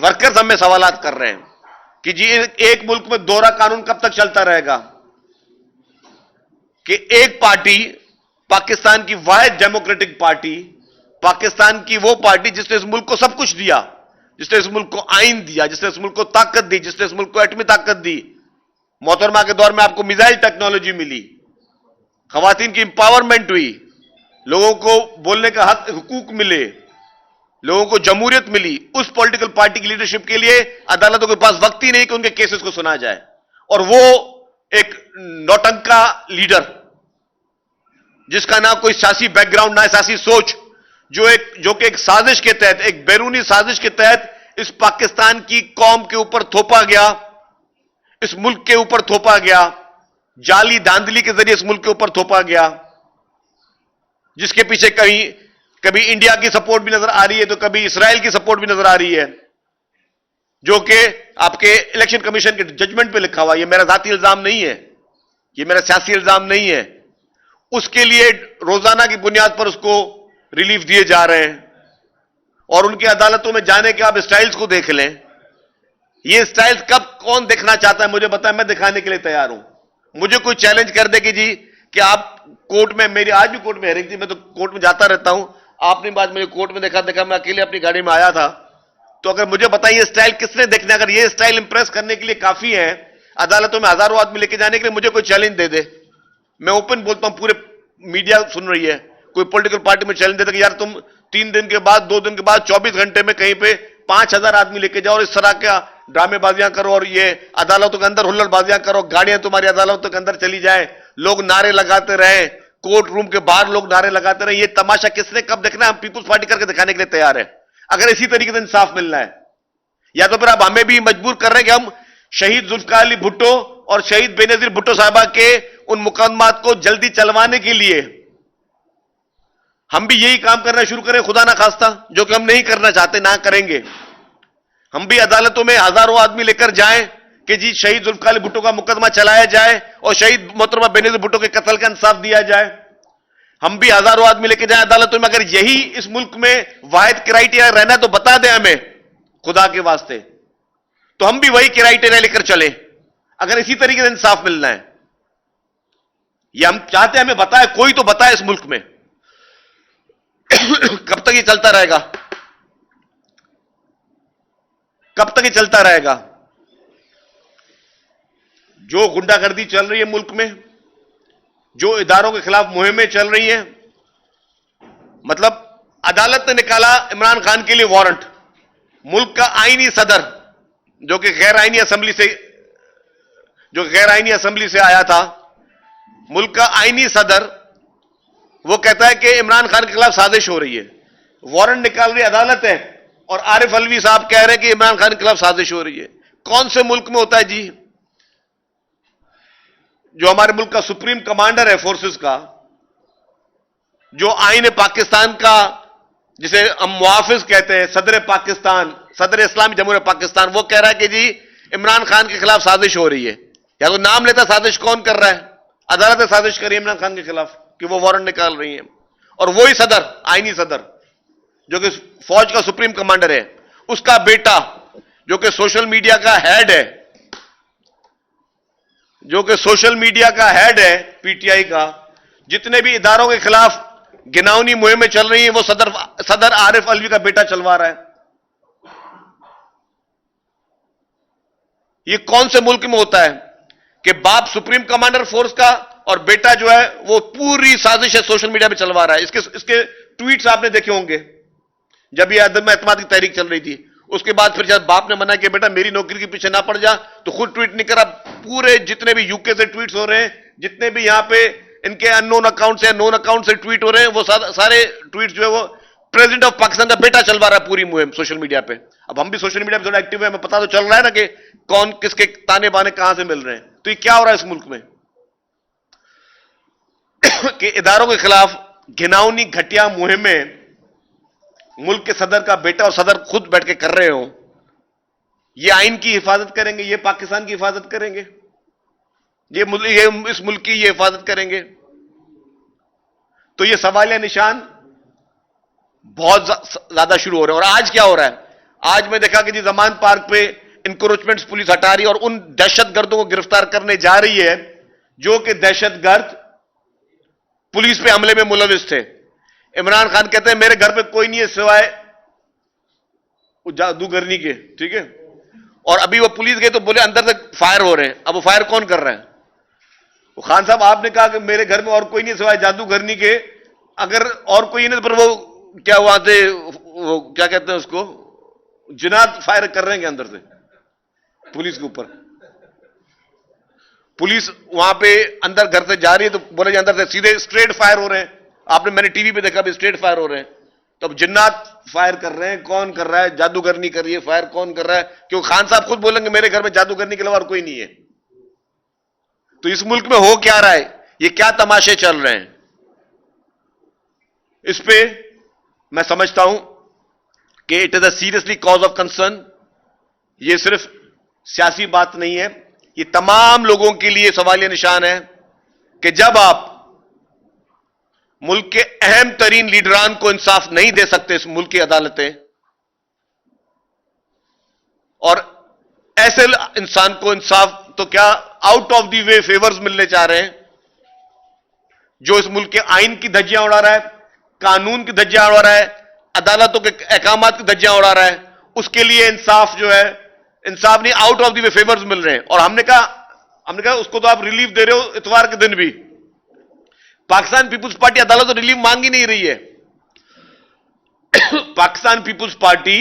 Workers हमें सवालात कर रहे हैं कि जी एक मुल्क में दोहरा कानून कब तक चलता रहेगा, कि एक पार्टी, पाकिस्तान की वाहिद डेमोक्रेटिक पार्टी, पाकिस्तान की वो पार्टी जिसने इस मुल्क को सब कुछ दिया, जिसने इस मुल्क को आइन दिया, जिसने इस मुल्क को ताकत दी, जिसने इस मुल्क को एटमी ताकत दी। मोहतरमा के दौर में आपको मिसाइल टेक्नोलॉजी मिली, खवातीन की इंपावरमेंट हुई, लोगों को बोलने का हक हुकूक मिले, लोगों को जमहूरियत मिली। उस पॉलिटिकल पार्टी की लीडरशिप के लिए अदालतों के पास वक्त ही नहीं कि उनके केसेस को सुना जाए। और वो एक नौटंका लीडर जिसका ना कोई सियासी बैकग्राउंड, ना सियासी सोच, जो कि एक साजिश के तहत, एक बैरूनी साजिश के तहत इस पाकिस्तान की कौम के ऊपर थोपा गया, इस मुल्क के ऊपर थोपा गया, जाली धांधली के जरिए इस मुल्क के ऊपर थोपा गया, जिसके पीछे कभी इंडिया की सपोर्ट भी नजर आ रही है तो कभी इसराइल की सपोर्ट भी नजर आ रही है, जो कि आपके इलेक्शन कमीशन के जजमेंट पे लिखा हुआ। ये मेरा जाती इल्जाम नहीं है, ये मेरा सियासी इल्जाम नहीं है। उसके लिए रोजाना की बुनियाद पर उसको रिलीफ दिए जा रहे हैं। और उनकी अदालतों में जाने के आप स्टाइल्स को देख लें। ये स्टाइल्स कब कौन देखना चाहता है मुझे बताएं, मैं दिखाने के लिए तैयार हूं। मुझे कोई चैलेंज कर दे कि जी कि आप कोर्ट में, मेरी आज भी कोर्ट में हेयरिंग थी, मैं तो कोर्ट में जाता रहता हूं, आपने बात मुझे कोर्ट में देखा मैं अकेले अपनी गाड़ी में आया था, तो अगर मुझे बताइए स्टाइल किसने देखना, अगर ये स्टाइल इंप्रेस करने के लिए काफी है अदालतों में हजारों आदमी लेके जाने के लिए, मुझे कोई चैलेंज दे दे। मैं ओपन बोलता हूं, पूरे मीडिया सुन रही है, कोई पॉलिटिकल पार्टी में चैलेंज दे दे कि यार तुम 3 दिन के बाद, 2 दिन के बाद, 24 घंटे में कहीं पे 5000 आदमी लेके जाओ और इस तरह का ड्रामेबाजियां करो और ये अदालतों के अंदर हुल्लड़बाजियां करो, गाड़ियां तुम्हारी अदालतों के अंदर चली जाए, लोग नारे लगाते रहे, कोर्ट रूम के बाहर लोग नारे लगाते रहे। ये तमाशा किसने कब देखना है? हम पीपुल्स पार्टी करके दिखाने के लिए तैयार है, अगर इसी तरीके से इंसाफ मिलना है। या तो फिर आप हमें भी मजबूर कर रहे हैं कि हम शहीद जुल्फिकार अली भुट्टो और शहीद बेनजीर भुट्टो साहिबा के उन मुकदमात को जल्दी चलवाने के लिए हम भी यही काम करना शुरू करें, खुदा ना खास्ता, जो कि हम नहीं करना चाहते, ना करेंगे। हम भी अदालतों में हजारों आदमी लेकर जाएं कि जी शहीद जुल्फिकार अली भुट्टो का मुकदमा चलाया जाए और शहीद मोहतरमा बेनजीर भुट्टो के कत्ल का इंसाफ दिया जाए। हम भी हजारों आदमी लेके जाएं अदालतों में। अगर यही इस मुल्क में वाहिद क्राइटेरिया रहना तो बता दें हमें, खुदा के वास्ते, तो हम भी वही क्राइटेरिया लेकर चले, अगर इसी तरीके से इंसाफ मिलना है। ये हम चाहते हैं, हमें बताए, कोई तो बताए इस मुल्क में। कब तक ये चलता रहेगा? कब तक ये चलता रहेगा? जो गुंडागर्दी चल रही है मुल्क में, जो इदारों के खिलाफ मुहिमें चल रही हैं, मतलब अदालत ने निकाला इमरान खान के लिए वारंट, मुल्क का आईनी सदर जो कि गैर आईनी असेंबली से आया था, मुल्क का आईनी सदर, वो कहता है कि इमरान खान के खिलाफ साजिश हो रही है। वारंट निकाल रही अदालत है और आरिफ अलवी साहब कह रहे हैं कि इमरान खान के खिलाफ साजिश हो रही है। कौन से मुल्क में होता है जी? जो हमारे मुल्क का सुप्रीम कमांडर है फोर्सेस का, जो आईन पाकिस्तान का, जिसे हम मुआफिज कहते हैं, सदर पाकिस्तान, सदर इस्लामी जमहूरियत पाकिस्तान, वो कह रहा है कि जी इमरान खान के खिलाफ साजिश हो रही है। या तो नाम लेता साजिश कौन कर रहा है? अदालत ने साजिश करी इमरान खान के खिलाफ कि वो वारंट निकाल रही है। और वही सदर, आईनी सदर, जो कि फौज का सुप्रीम कमांडर है, उसका बेटा जो कि सोशल मीडिया का हेड है, पीटीआई का, जितने भी इदारों के खिलाफ गिनावनी मुहिमें चल रही हैं, वो सदर आरिफ अलवी का बेटा चलवा रहा है। ये कौन से मुल्क में होता है कि बाप सुप्रीम कमांडर फोर्स का और बेटा जो है वो पूरी साजिश है सोशल मीडिया पे चलवा रहा है? इसके ट्वीट्स आपने देखे होंगे जब ये अदम एतमाद की तहरीक चल रही थी। उसके बाद फिर जब बाप ने मना किया बेटा मेरी नौकरी के पीछे ना पड़ जा, तो खुद ट्वीट नहीं करा। पूरे जितने भी यूके से ट्वीट्स हो रहे हैं, जितने भी यहां पे इनके अननोन अकाउंट से, नोन अकाउंट से ट्वीट हो रहे हैं, वो सारे ट्वीट जो है वो प्रेसिडेंट ऑफ पाकिस्तान का बेटा चलवा रहा है पूरी मुहिम सोशल मीडिया पे। अब हम भी सोशल मीडिया पे थोड़ा एक्टिव है, हमें पता तो चल रहा है ना कि कौन किसके ताने बाने कहां से मिल रहे हैं। तो ये क्या हो रहा है इस मुल्क में कि इदारों के खिलाफ घिनौनी घटिया मुहिमें मुल्क के सदर का बेटा और सदर खुद बैठ के कर रहे हो। ये आइन की हिफाजत करेंगे, ये पाकिस्तान की हिफाजत करेंगे, ये इस मुल्क की ये हिफाजत करेंगे। तो ये सवालिया निशान बहुत ज्यादा शुरू हो रहे हैं। और आज क्या हो रहा है? आज मैं देखा कि जी जमान पार्क पे इंक्रोचमेंट्स पुलिस हटा रही है और उन दहशतगर्दों को गिरफ्तार करने जा रही है जो कि दहशतगर्द पुलिस पे हमले में मुलविस थे। इमरान खान कहते हैं मेरे घर पे कोई नहीं है सिवाय जादूगरनी के, ठीक है। और अभी वो पुलिस गए तो बोले अंदर से फायर हो रहे हैं। अब वो फायर कौन कर रहा है? वो खान साहब आपने कहा कि मेरे घर में और कोई नहीं सिवाय जादूगरनी के, अगर और कोई नहीं पर वो क्या वहां से वो क्या कहते हैं उसको, जिनात फायर कर रहे हैं अंदर से पुलिस के ऊपर। पुलिस वहां पे अंदर घर से जा रही है तो बोले अंदर से सीधे स्ट्रेट फायर हो रहे हैं। आपने मैंने टीवी पे देखा भी स्ट्रेट फायर हो रहे हैं। तो अब जिन्नात फायर कर रहे हैं, कौन कर रहा है? जादूगरनी कर रही है, फायर कौन कर रहा है? क्योंकि खान साहब खुद बोलेंगे मेरे घर में जादूगरनी के अलावा और कोई नहीं है। तो इस मुल्क में हो क्या रहा है? ये क्या तमाशे चल रहे हैं? इस पे मैं समझता हूं कि it is a seriously cause of concern. ये सिर्फ सियासी बात नहीं है, ये तमाम लोगों के लिए सवालिया निशान है कि जब आप मुल्क के अहम तरीन लीडरान को इंसाफ नहीं दे सकते इस मुल्क की अदालतें, और ऐसे इंसान को इंसाफ तो क्या out of the way favours मिलने जा रहे हैं, जो इस मुल्क के आइन की धज्जियां उड़ा रहा है, कानून की धज्जियां उड़ा रहा है, अदालतों के अहकामात की धज्जियां उड़ा रहा है, उसके लिए इंसाफ जो है, इंसाफ नहीं, out of the way favours मिल रहे हैं। और हमने कहा उसको तो आप रिलीफ दे रहे हो इतवार के दिन भी। पाकिस्तान पीपुल्स पार्टी अदालत तो रिलीफ मांग ही नहीं रही है। पाकिस्तान पीपुल्स पार्टी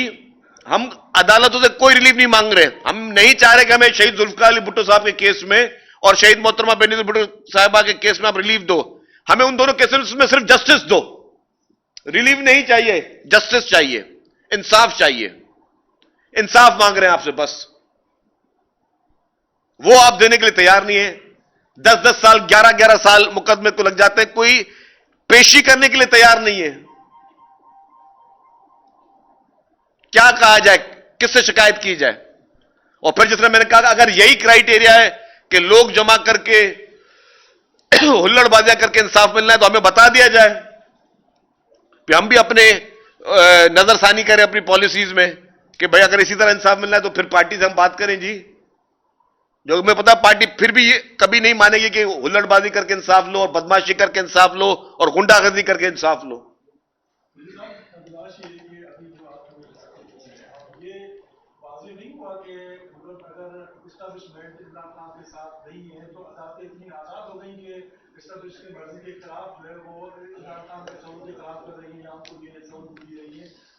हम अदालतों से कोई रिलीफ नहीं मांग रहे। हम नहीं चाह रहे कि हमें शहीद जुल्फकार अली भुट्टो साहब के केस में और शहीद मोहतरमा बेनजीर भुट्टो साहिबा के केस में आप रिलीफ दो। हमें उन दोनों केसेस में सिर्फ जस्टिस दो। रिलीफ नहीं चाहिए, जस्टिस चाहिए, इंसाफ चाहिए। इंसाफ मांग रहे हैं आपसे बस। वो आप देने के लिए तैयार नहीं है। 10-10 साल, 11-11 साल मुकदमे को लग जाते हैं, कोई पेशी करने के लिए तैयार नहीं है। क्या कहा जाए, किससे शिकायत की जाए? और फिर जिस तरह मैंने कहा, अगर यही क्राइटेरिया है कि लोग जमा करके हुल्लड़बाजियां करके इंसाफ मिलना है तो हमें बता दिया जाए, हम भी अपने नजरसानी करें अपनी पॉलिसीज में कि भाई अगर इसी तरह इंसाफ मिलना है तो फिर पार्टी से हम बात करें जी। जो मैं पता पार्टी फिर भी ये कभी नहीं मानेगी कि हुल्लड़बाजी करके इंसाफ लो और बदमाशी करके इंसाफ लो और गुंडागर्दी करके इंसाफ लो।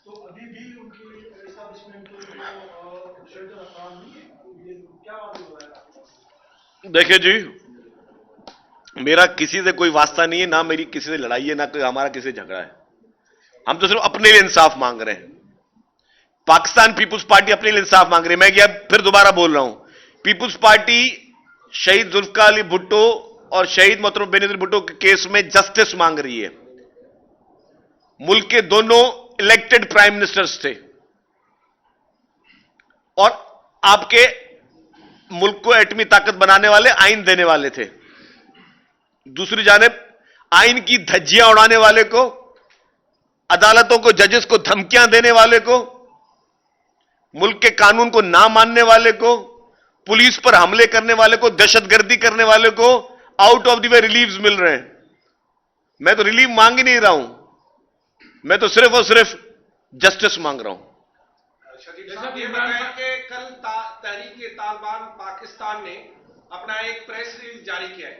तो अभी भी उनकी एस्टैब्लिशमेंट को शेल्टर काम नहीं है, ये क्या बात हो रहा है? देखिए जी, मेरा किसी से कोई वास्ता नहीं है, ना मेरी किसी से लड़ाई है, ना कोई हमारा किसी से झगड़ा है। हम तो सिर्फ अपने लिए इंसाफ मांग रहे हैं। पाकिस्तान पीपुल्स पार्टी अपने लिए इंसाफ मांग रही है। मैं क्या फिर दोबारा बोल रहा हूं, पीपुल्स पार्टी शहीद जुल्फकार अली भुट्टो और शहीद मोहतरमा बेनजीर भुट्टो के केस में जस्टिस मांग रही है। मुल्क के दोनों इलेक्टेड प्राइम मिनिस्टर्स थे और आपके मुल्क को एटमी ताकत बनाने वाले, आइन देने वाले थे। दूसरी जानिब आइन की धज्जियां उड़ाने वाले को, अदालतों को, जजेस को धमकियां देने वाले को, मुल्क के कानून को ना मानने वाले को, पुलिस पर हमले करने वाले को, दहशतगर्दी करने वाले को out of the way reliefs मिल रहे हैं। मैं तो रिलीफ मांग ही नहीं रहा हूं, मैं तो सिर्फ और सिर्फ जस्टिस मांग रहा हूं। कल तहरीक-ए-तालिबान पाकिस्तान ने अपना एक प्रेस रिलीज जारी किया है।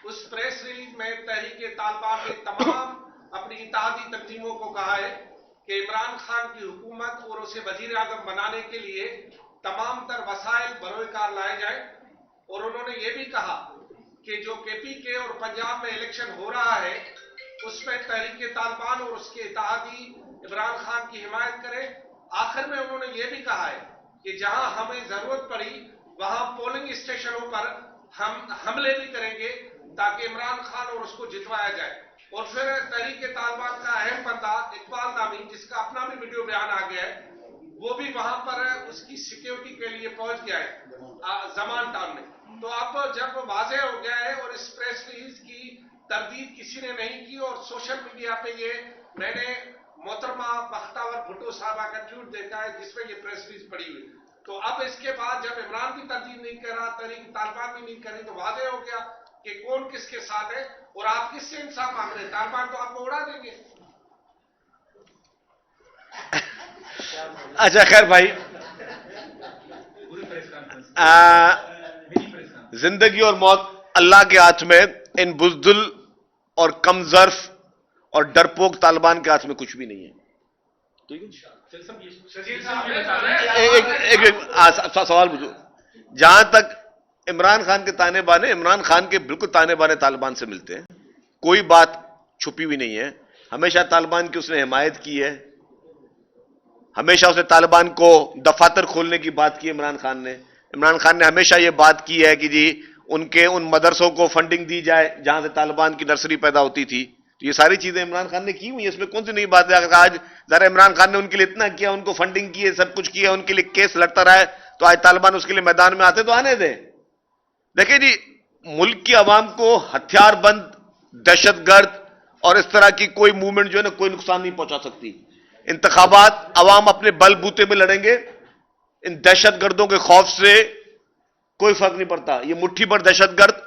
उस प्रेस रिलीज में तहरीक-ए-तालिबान ने तमाम अपनी इत्तेहादी तंजीमों को कहा है कि इमरान खान की हुकूमत और उसे वजीर आजम बनाने के लिए तमाम तर वसाइल बरोकार लाए जाए। और उन्होंने यह भी कहा कि जो KPK और पंजाब में इलेक्शन हो रहा है उसमें तहरीक-ए-तालिबान और उसके इत्तेहादी इमरान खान की हिमायत करें। आखिर में उन्होंने यह भी कहा है कि जहां हमें जरूरत पड़ी वहां पोलिंग स्टेशनों पर हम हमले भी करेंगे ताकि इमरान खान और उसको जितवाया जाए। और फिर तहरीक-ए-तालिबान का अहम बंदा इकबाल नामी, जिसका अपना भी वीडियो बयान आ गया है, वो भी वहां पर उसकी सिक्योरिटी के लिए पहुंच गया है जमान टाउन में। तो अब जब वाज़ेह हो गया है और इस प्रेस रिलीज की तरदीद किसी ने नहीं की और सोशल मीडिया पे ये मैंने मोहतरमा बख्तावर भुट्टो साहबा का ट्वीट देखा है जिसमें ये प्रेस रिलीज पड़ी हुई। तो अब इसके बाद जब इमरान भी तरजीह नहीं कर रहा, तहरीक तालिबान भी नहीं कर रही, तो वादे हो गया कि कौन किसके साथ है और आप किससे इंसाफ मांग रहे हैं। तालिबान तो आपको उड़ा देंगे। अच्छा खैर भाई, जिंदगी और मौत अल्लाह के हाथ में, इन बुज़दिल और कमजर्फ और डरपोक तालिबान के हाथ में कुछ भी नहीं है। ठीक है, सवाल पूछो। जहां तक इमरान खान के ताने बाने, इमरान खान के बिल्कुल ताने बाने तालिबान से मिलते हैं, कोई बात छुपी हुई नहीं है। हमेशा तालिबान की उसने हिमायत की है, हमेशा उसने तालिबान को दफातर खोलने की बात की। इमरान खान ने हमेशा यह बात की है कि जी उनके उन मदरसों को फंडिंग दी जाए जहां से तालिबान की नर्सरी पैदा होती थी। तो ये सारी चीजें इमरान खान ने की हुई है, इसमें कौन सी नई बात है। अगर आज जरा इमरान खान ने उनके लिए इतना किया, उनको फंडिंग की है, सब कुछ किया, उनके लिए केस लड़ता रहा है, तो आज तालिबान उसके लिए मैदान में आते तो आने दें। देखिए जी, मुल्क की आवाम को हथियारबंद, दहशतगर्द और इस तरह की कोई मूवमेंट जो है ना, कोई नुकसान नहीं पहुंचा सकती। इंतखाबात अवाम अपने बलबूते में लड़ेंगे, इन दहशतगर्दों के खौफ से कोई फर्क नहीं पड़ता। ये मुट्ठी भर दहशतगर्द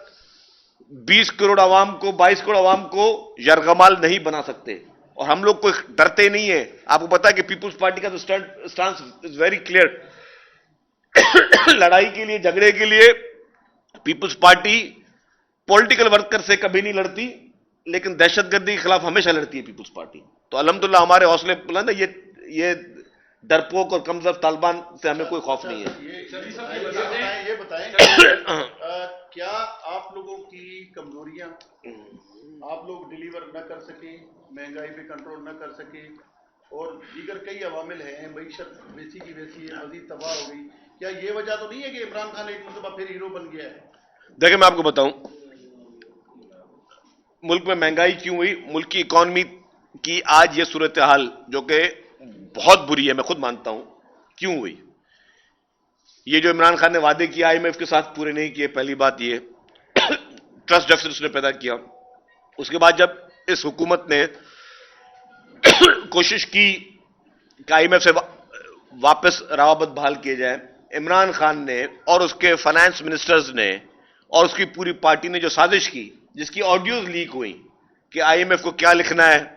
20 करोड़ आवाम को, 22 करोड़ आवाम को यरगमाल नहीं बना सकते, और हम लोग कोई डरते नहीं है। आपको पता है कि पीपुल्स पार्टी का तो स्टांस इज वेरी क्लियर। लड़ाई के लिए, झगड़े के लिए पीपुल्स पार्टी पॉलिटिकल वर्कर से कभी नहीं लड़ती, लेकिन दहशतगर्दी के खिलाफ हमेशा लड़ती है पीपुल्स पार्टी। तो अल्हम्दुलिल्लाह हमारे हौसले बुलंद है। ये डरपोक और कमजोर तालिबान से हमें कोई खौफ नहीं है। ये बताएं क्या आप लोगों की कमजोरियां आप लोग डिलीवर न कर सके, महंगाई पे कंट्रोल न कर सके, और दीगर कई अवामिल हैं, मईशत वैसी की वैसी है, मजीद तबाह हो गई, क्या ये वजह तो नहीं है कि इमरान खान एक मरतबा फिर हीरो बन गया है? देखिए मैं आपको बताऊं, मुल्क में महंगाई क्यों हुई, मुल्क की इकॉनमी की आज ये सूरत हाल जो कि बहुत बुरी है, मैं खुद मानता हूं, क्यों हुई। ये जो इमरान खान ने वादे किए आईएमएफ के साथ पूरे नहीं किए, पहली बात ये ट्रस्ट डेफिसिट उसने पैदा किया। उसके बाद जब इस हुकूमत ने कोशिश की कि आईएमएफ से वापस रवाबत बहाल किए जाए, इमरान खान ने और उसके फाइनेंस मिनिस्टर्स ने और उसकी पूरी पार्टी ने जो साजिश की, जिसकी ऑडियोज लीक हुई कि आईएमएफ को क्या लिखना है।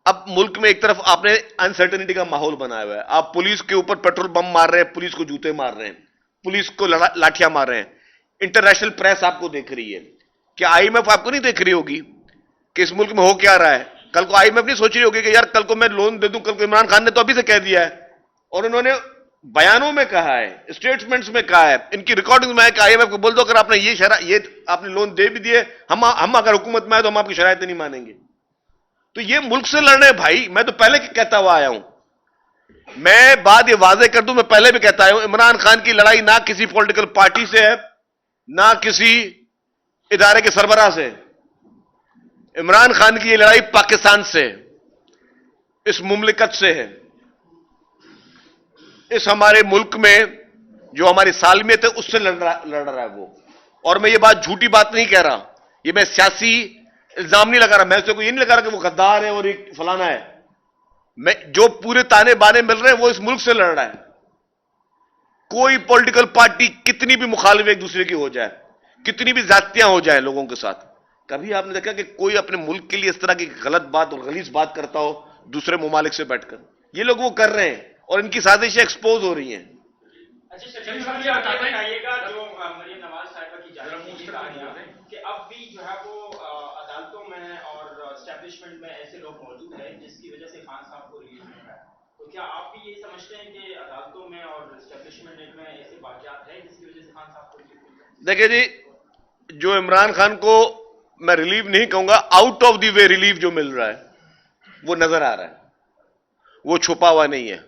अब मुल्क में एक तरफ आपने अनसर्टेनिटी का माहौल बनाया हुआ है, आप पुलिस के ऊपर पेट्रोल बम मार रहे हैं, पुलिस को जूते मार रहे हैं, पुलिस को लाठियां मार रहे हैं। इंटरनेशनल प्रेस आपको देख रही है, क्या आईएमएफ आपको नहीं देख रही होगी कि इस मुल्क में हो क्या रहा है। कल को आईएमएफ नहीं सोच रही होगी कि यार कल को मैं लोन दे दूं। कल को इमरान खान ने तो अभी से कह दिया है, और उन्होंने बयानों में कहा है, स्टेटमेंट्स में कहा है, इनकी रिकॉर्डिंग में है कि आईएमएफ को बोल दो अगर आपने ये आपने लोन दे भी दिए, हम अगर हुकूमत में आए तो हम आपकी शरायतें नहीं मानेंगे। तो ये मुल्क से लड़ने भाई, मैं तो पहले कहता हुआ आया हूं, मैं बात ये वाजे कर दूं, मैं पहले भी कहता आया हूं, इमरान खान की लड़ाई ना किसी पॉलिटिकल पार्टी से है, ना किसी इदारे के सरबराह से। इमरान खान की ये लड़ाई पाकिस्तान से, इस मुमलिकत से है, इस हमारे मुल्क में जो हमारी सालमियत है उससे लड़ रहा है वो। और मैं ये बात झूठी बात नहीं कह रहा, ये मैं सियासी इल्जाम नहीं लगा रहा, मैं उससे कोई ये नहीं लगा रहा कि वो गद्दार है और एक फलाना है। मैं जो पूरे ताने बाने मिल रहे हैं वो इस मुल्क से लड़ रहा है। कोई पॉलिटिकल पार्टी कितनी भी मुखालिफ एक दूसरे की हो जाए, कितनी भी जातियां हो जाए लोगों के साथ, कभी आपने देखा कि कोई अपने मुल्क के लिए इस तरह की गलत बात और गलीज बात करता हो दूसरे ममालिक से बैठकर? ये लोग वो कर रहे हैं और इनकी साजिशें एक्सपोज हो रही हैं। अच्छा शकील साहब ये बताइएगा, जो मरियम नवाज साहिबा की जानिब से कहा गया कि अब भी जो है वो अदालतों में और एस्टेब्लिशमेंट में ऐसे लोग मौजूद हैं जिसकी वजह से खान साहब को रिलीज मिल रहा है, तो क्या आप भी ये समझते हैं कि अदालतों में और एस्टेब्लिशमेंट में ऐसे वाक़यात हैं जिसकी वजह से खान साहब को रिलीज मिल रहा है? देखिए जी, जो इमरान खान को मैं रिलीव नहीं कहूंगा, out of the way relieve जो मिल रहा है वो नजर आ रहा है, वो छुपा हुआ नहीं है।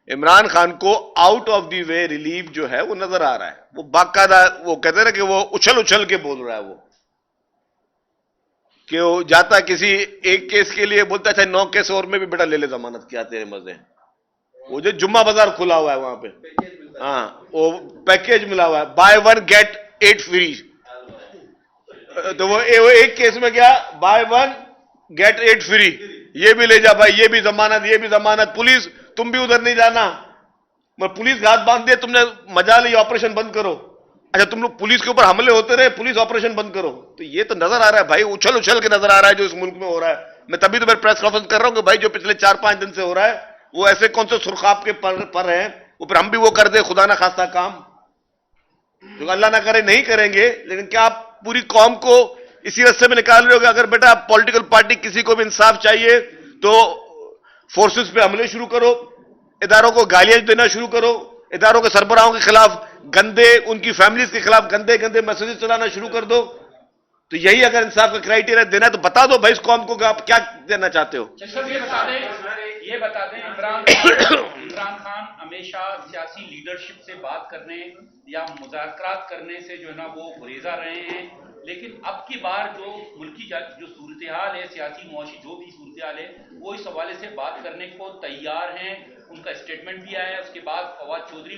इमरान खान को out of the way relieve जो है वो नजर आ रहा है, वो बाकायदा, वो कहते हैं ना कि वो उछल उछल के बोल रहा है, वो कि वो जाता किसी एक केस के लिए बोलता अच्छा 9 केस और में भी बेटा ले ले जमानत, क्या तेरे मजे। वो जो जुम्मा बाजार खुला हुआ है वहां पे, हाँ वो पैकेज मिला हुआ है, बाय 1 गेट 8 फ्री। तो वो एक केस में क्या, बाय 1 गेट 8 फ्री, ये भी ले जा भाई, ये भी जमानत, पुलिस तुम भी उधर नहीं जाना। मैं पुलिस के हाथ बांध दिया तुमने, मजा ली, ऑपरेशन बंद करो। अच्छा तुम लोग पुलिस के ऊपर हमले होते रहे, पुलिस ऑपरेशन बंद करो। तो ये तो नजर आ रहा है भाई, उछल उछल के नजर आ रहा है जो इस मुल्क में हो रहा है। मैं तभी तो मैं प्रेस कॉन्फ्रेंस कर रहा हूं कि भाई जो पिछले 4-5 दिन से हो रहा है वो ऐसे कौन से सुरखाब के पर हैं, ऊपर हम भी वो कर दे खुदा ना खास्ता काम जो अल्लाह ना करे नहीं करेंगे। लेकिन क्या आप पूरी कौम को इसी रास्ते में निकाल रहे हो कि अगर बेटा पॉलिटिकल पार्टी किसी को भी इंसाफ चाहिए तो फोर्सेस पे हमले शुरू करो, इदारों को गालियां देना शुरू करो, इदारों के सरबराहों के खिलाफ गंदे, उनकी फैमिलीज के खिलाफ गंदे गंदे मैसेजेस चलाना शुरू कर दो। तो यही अगर इंसाफ का क्राइटेरिया देना है तो बता दो भाई इस कौम को कि आप क्या देना चाहते हो। ये बता दें इमरान खान हमेशा सियासी लीडरशिप से बात करने या मुज़ाकरात करने से जो है ना वो गुरेजा रहे हैं, लेकिन अब की बार जो मुल्की जो सूरत हाल है, सियासी मुआशी जो भी सूरत हाल है, वो इस हवाले से बात करने को तैयार हैं। उनका स्टेटमेंट भी आया है। उसके बाद फवाद चौधरी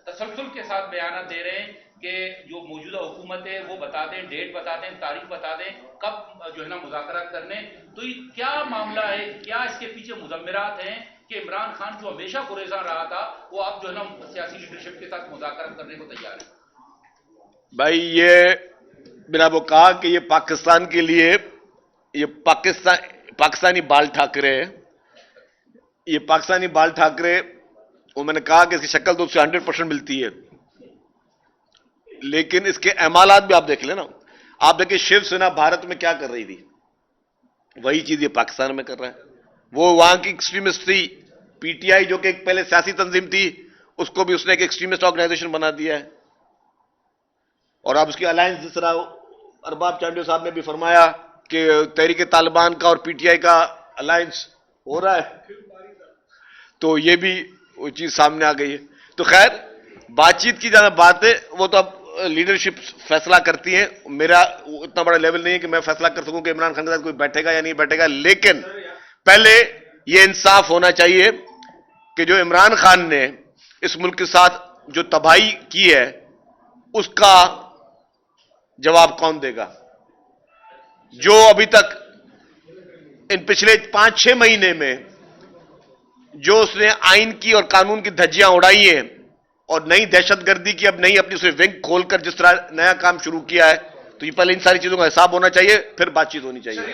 तसलसल के साथ बयान दे रहे हैं कि जो मौजूदा हुकूमत है वो बता दें, डेट बता दें, तारीख बता दें कब जो है ना मुज़ाकरात करने। तो ये क्या मामला है, क्या इसके पीछे मुज़म्मिरात हैं कि इमरान खान जो हमेशा गुरेज़ा रहा था वो अब जो है ना सियासी लीडरशिप के साथ मुज़ाकरात करने को तैयार है? भाई ये बिना वो कहा कि ये पाकिस्तान के लिए ये पाकिस्तानी बाल ठाकरे, ये पाकिस्तानी बाल ठाकरे, वो मैंने कहा कि इसकी शक्ल तो उससे 100% मिलती है, लेकिन इसके अमालात भी आप देख लेना। आप देखिए शिवसेना भारत में क्या कर रही थी, वही चीज ये पाकिस्तान में कर रहा है। वो वहां की एक्सट्रीमिस्ट थी, पीटीआई जो कि एक पहले सियासी तंजीम थी उसको भी उसने एक एक्सट्रीमिस्ट ऑर्गेनाइजेशन बना दिया है। और अब उसकी अलायंस जिस तरह अरबाब चांडियो साहब ने भी फरमाया कि तहरीक तालिबान का और पीटीआई का अलायंस हो रहा है, तो ये भी वो चीज सामने आ गई है। तो खैर बातचीत की ज्यादा बात है, वो तो अब लीडरशिप फैसला करती है। मेरा इतना बड़ा लेवल नहीं है कि मैं फैसला कर सकूं कि इमरान खान के साथ कोई बैठेगा या नहीं बैठेगा, लेकिन पहले ये इंसाफ होना चाहिए कि जो इमरान खान ने इस मुल्क के साथ जो तबाही की है उसका जवाब कौन देगा। जो अभी तक इन पिछले 5-6 महीने में जो उसने आइन की और कानून की धज्जियां उड़ाई हैं और नई दहशतगर्दी की अब नई अपनी उसे विंग खोलकर जिस तरह नया काम शुरू किया है, तो ये पहले इन सारी चीजों का हिसाब होना चाहिए, फिर बातचीत होनी चाहिए।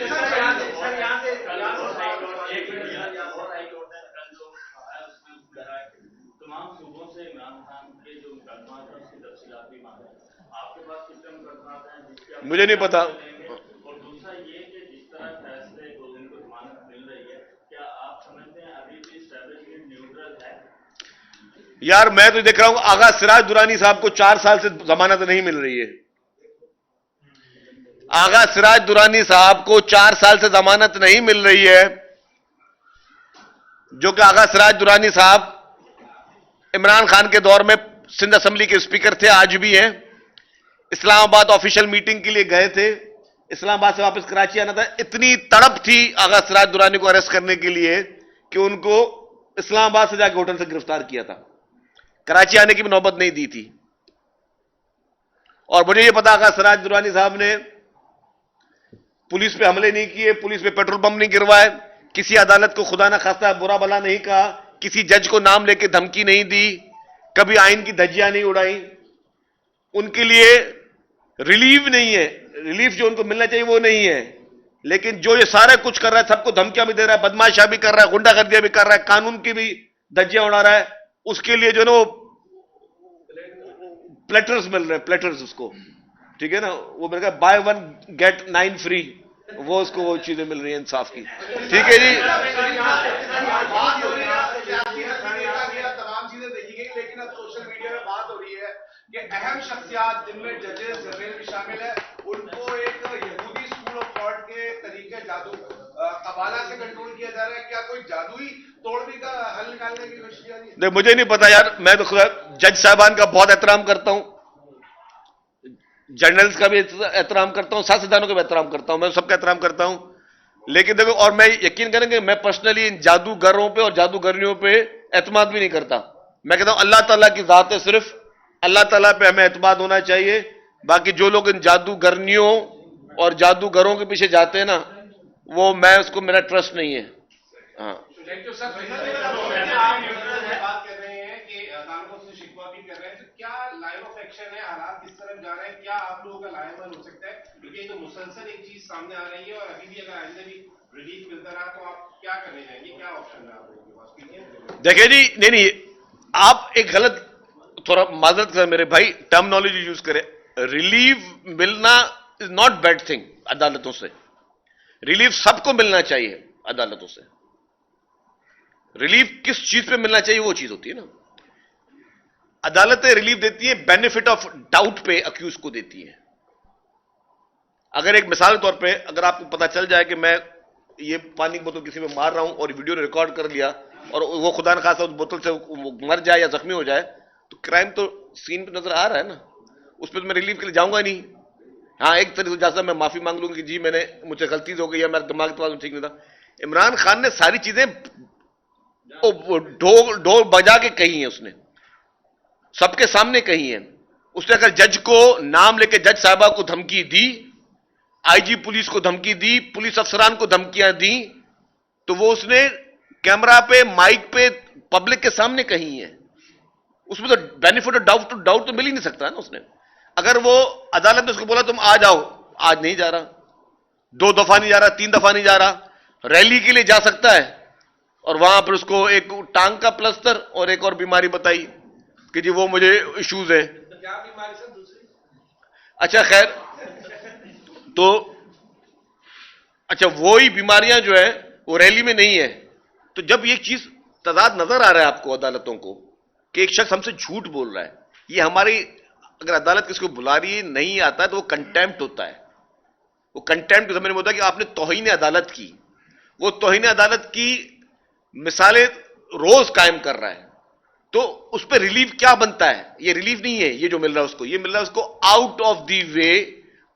मुझे नहीं पता। और दूसरा ये कि जिस तरह फैसले को जिनको जमानत मिल रही है, क्या आप समझते हैं अभी भी एस्टैब्लिशमेंट न्यूट्रल है? यार मैं तो देख रहा हूं आगा सिराज दुरानी साहब को 4 साल से जमानत नहीं मिल रही है। आगा सिराज दुरानी साहब को 4 साल से जमानत नहीं मिल रही है, जो कि आगा सिराज दुरानी साहब इमरान खान के दौर में सिंध असेंबली के स्पीकर थे, आज भी हैं। इस्लामाबाद ऑफिशियल मीटिंग के लिए गए थे, इस्लामाबाद से वापस कराची आना था। इतनी तड़प थी आगा सिराज दुरानी को अरेस्ट करने के लिए कि उनको इस्लामाबाद से जाकर होटल से गिरफ्तार किया था, कराची आने की भी नौबत नहीं दी थी। और मुझे यह पता आगा सिराज दुरानी साहब ने पुलिस पे हमले नहीं किए, पुलिस पे पेट्रोल बम नहीं गिरवाए, किसी अदालत को खुदा ना खास्ता बुरा भला नहीं कहा, किसी जज को नाम लेके धमकी नहीं दी, कभी आइन की धज्जियां नहीं उड़ाई। उनके लिए रिलीफ नहीं है, रिलीफ जो उनको मिलना चाहिए वो नहीं है। लेकिन जो ये सारा कुछ कर रहा है, सबको धमकियां भी दे रहा है, बदमाशा भी कर रहा है, गुंडागर्दियां भी कर रहा है, कानून की भी धज्जियां उड़ा रहा है, उसके लिए जो ना प्लेटर्स मिल रहे हैं, प्लेटर्स उसको, ठीक है ना, वो मेरे कहा बाय 1 गेट 9 फ्री, वो उसको वो चीजें मिल रही है इंसाफ की। ठीक है जी, तमाम चीजें देखी गई, लेकिन अब सोशल मीडिया में बात हो रही है कि अहम शख्सियात जिनमें जजेस जनरल भी शामिल है, उनको एक यहूदी स्कूल ऑफ थॉट के तरीके जादू कबाला से कंट्रोल किया जा रहा है। क्या कोई जादुई तोड़बी का हल निकालने की कोशिश की जा रही है? नहीं मुझे नहीं पता यार, मैं तो जज साहबान का बहुत एहतराम करता हूं, जर्नल्स का भी एहतराम करता हूं, सियासतदानों का भी एहतराम करता हूं, मैं सबका एहतराम करता हूं। लेकिन देखो, और मैं यकीन करेंगे मैं पर्सनली इन जादूगरों पे और जादूगरनियों पे एतमाद भी नहीं करता। मैं कहता हूं अल्लाह ताला की जात है, सिर्फ अल्लाह ताला पे हमें एतमाद होना चाहिए। बाकी जो लोग इन जादूगरनियों और जादूगरों के पीछे जाते हैं ना, वो मैं उसको, मेरा ट्रस्ट नहीं है। हाँ, थैंक यू सर। आप बात कर रहे हैं कि अदालतों से शिकवा भी कर रहे हैं, तो क्या लाइन ऑफ एक्शन है, हालात किस तरफ जा रहे हैं, क्या आप लोगों का लाहेमन हो सकता है? क्योंकि ये तो मुसलसल एक चीज सामने आ रही है और अभी भी अगर आइंदा भी रिलीफ मिलता रहा तो आप क्या करने जाएंगे, क्या ऑप्शन है आप लोगों के पास? देखिए जी, नहीं, आप एक गलत, थोड़ा माजरत कर मेरे भाई, टर्मिनोलॉजी यूज करें। रिलीफ मिलना इज नॉट बैड थिंग। अदालतों से रिलीफ सबको मिलना चाहिए। अदालतों से रिलीफ किस चीज पे मिलना चाहिए, वो चीज होती है ना। अदालतें रिलीफ देती है बेनिफिट ऑफ डाउट पे अक्यूज को देती है। अगर एक मिसाल के तौर पे, अगर आपको पता चल जाए कि मैं ये पानी की बोतल किसी में मार रहा हूं और वीडियो ने रिकॉर्ड कर लिया और वो खुदा न खासा उस बोतल से मर जाए या जख्मी हो जाए, तो क्राइम तो सीन पे नजर आ रहा है ना, उस पर तो मैं रिलीफ के लिए जाऊंगा नहीं। हाँ, एक तरीके से जैसा मैं माफी मांग लूंगा कि जी मैंने, मुझसे गलती हो गई या मेरा दिमाग तो ठीक नहीं था। इमरान खान ने सारी चीजें ढोल बजा के कही है, उसने सबके सामने कही है। उसने अगर जज को नाम लेके जज साहबा को धमकी दी, आईजी पुलिस को धमकी दी, पुलिस अफसरान को धमकियां दी, तो वो उसने कैमरा पे, माइक पे, पब्लिक के सामने कही है। उसमें तो बेनिफिट ऑफ डाउट तो मिल ही नहीं सकता ना उसने। अगर वो अदालत ने उसको बोला तुम आ जाओ, आज नहीं जा रहा, 2 दफा नहीं जा रहा, 3 दफा नहीं जा रहा, रैली के लिए जा सकता है और वहां पर उसको एक टांग का प्लस्तर और एक और बीमारी बताई कि जी वो मुझे इश्यूज है। क्या बीमारी सर दूसरी? अच्छा खैर, तो अच्छा वही बीमारियां जो है वो रैली में नहीं है। तो जब ये चीज तजाद नजर आ रहा है आपको अदालतों को कि एक शख्स हमसे झूठ बोल रहा है, ये हमारी, अगर अदालत किसको बुला रही है नहीं आता है तो वो कंटेम्प्ट होता है। वो कंटेम्प्ट के समझ में होता है कि आपने तौहीन अदालत की। वो तौहीन अदालत की मिसालें रोज कायम कर रहा है, तो उस पर रिलीफ क्या बनता है? ये रिलीफ नहीं है, ये जो मिल रहा है उसको, ये मिल रहा है उसको out of the way.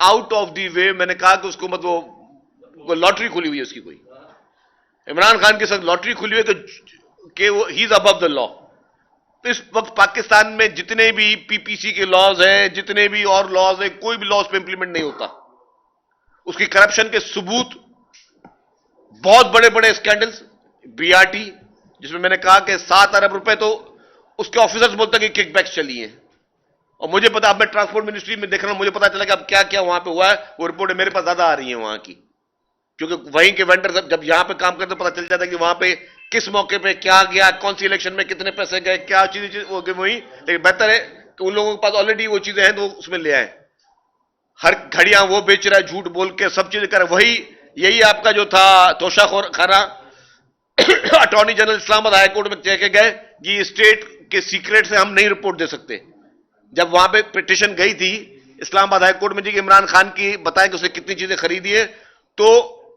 Out of the वे मैंने कहा कि उसको मतलब वो लॉटरी खुली हुई है उसकी, कोई इमरान खान के साथ लॉटरी खुली हुई है कि वो he is above the law. तो इस वक्त पाकिस्तान में जितने भी पीपीसी के लॉज हैं, जितने भी और लॉज हैं, कोई भी लॉज पे इंप्लीमेंट नहीं होता। उसकी करप्शन के सबूत बहुत बड़े बड़े स्कैंडल्स, बीआरटी जिसमें मैंने कहा कि 7 अरब रुपए तो उसके ऑफिसर्स बोलते हैं कि किकबैक्स चली हैं। और मुझे पता, अब मैं ट्रांसपोर्ट मिनिस्ट्री में देख रहा हूं, मुझे पता चला कि अब क्या क्या वहां पे हुआ है। वो रिपोर्टें मेरे पास ज्यादा आ रही हैं वहां की, क्योंकि वहीं के वेंडर जब यहां पे काम करते पता चल जाता है कि वहां पे किस मौके पे क्या गया, कौन सी इलेक्शन में कितने पैसे गए, क्या चीज वो गई वही। लेकिन बेहतर है कि उन लोगों के पास ऑलरेडी वो चीजें हैं तो उसमें ले आए। हर घड़ियां वो बेच रहा है, झूठ बोल के सब चीजें कर, वही यही आपका जो था तोशाखोर खाना attorney general Islamabad high court में कह के गए कि स्टेट के सीक्रेट से हम नहीं रिपोर्ट दे सकते। जब वहां पे पिटीशन गई थी इस्लामाबाद हाई कोर्ट में जी कि इमरान खान की बताएं कि उसने कितनी चीजें खरीदी है, तो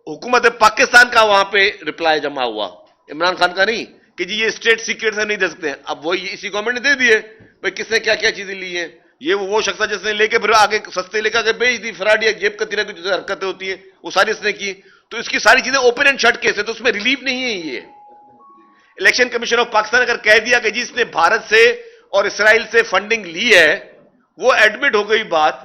हुकूमत पाकिस्तान का वहां पे रिप्लाई जमा हुआ, इमरान खान का नहीं, कि जी ये स्टेट सीक्रेट से नहीं दे सकते। अब वही इसी गवर्नमेंट ने दे दिए भाई किसने क्या क्या चीजें ली है। ये वो शख्स जिसने लेके फिर आगे सस्ते लेकर आगे बेच दी, फराडी जेब कतरा की जो हरकतें होती है वो सारी इसने की। तो इसकी सारी चीजें ओपन एंड शट केस है, तो उसमें रिलीफ नहीं है। ये इलेक्शन कमीशन ऑफ पाकिस्तान अगर कह दिया कि जी इसने भारत से और इसराइल से फंडिंग ली है, वो एडमिट हो गई बात,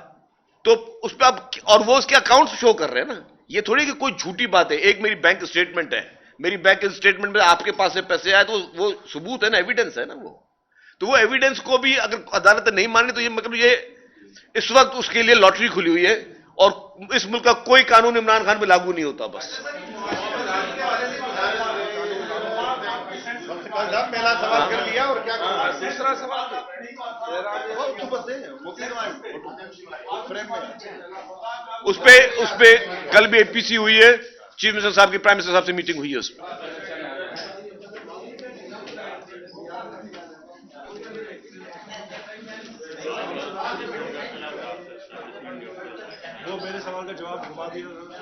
तो उस पर अब, और वो उसके अकाउंट शो कर रहे हैं ना, ये थोड़ी कि कोई झूठी बात है। एक मेरी बैंक स्टेटमेंट है, मेरी बैंक स्टेटमेंट में आपके पास से पैसे आए तो वो सबूत है ना, एविडेंस है ना वो। तो वो एविडेंस को भी अगर अदालत नहीं माने तो ये मतलब ये इस वक्त उसके लिए लॉटरी खुली हुई है और इस मुल्क का कोई कानून इमरान खान पे लागू नहीं होता। बस पहला सवाल कर लिया और क्या दूसरा सवाल उस पे कल भी एपीसी हुई है, चीफ मिनिस्टर साहब की, प्राइम मिनिस्टर साहब से मीटिंग हुई है उसमें। वो मेरे सवाल का जवाब घुमा दिया।